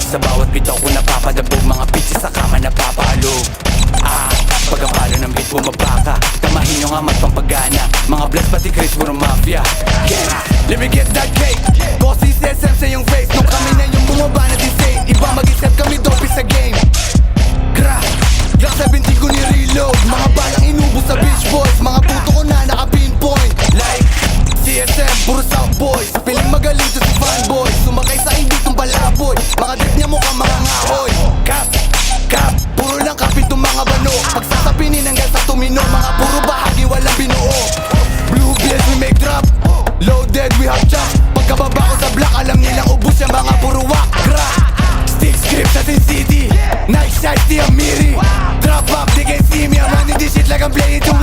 Sa bawat bitaw ko napapadabog, mga pitches sa kama napapalo. Pag ang palo ng beat bumaba ka, tamahin nyo nga magpampagana. Mga blast pati Chris, puro mafia. Yeah, let me get that cake. Bossy SM sa yung face, nung kami na yung bumaba na disay. Iba mag-isip kami dope sa game. Gra, Glock 17 ko ni reload. Mga balang inubos sa Beach Boys, mga puto ko na naka-pinpoint. Like CSM, puro South Boys. Piling magaling to si fanboys, sumakay sa hindi tong balaboy. Mga dip niya mukhang mga ngahoy. Cap, puro lang kapit tong mga bano. Pagsasapinin hanggang sa tumino, mga puro bahagi walang binuo. Blue beard we make drop, loaded we have chop. Pagkababa ko sa block, alam nilang ubus yung mga puro wak. Gra, stick script sa Sin City, nice shot di Amiri. Drop up, they can see me, I'm running this shit like I'm playing to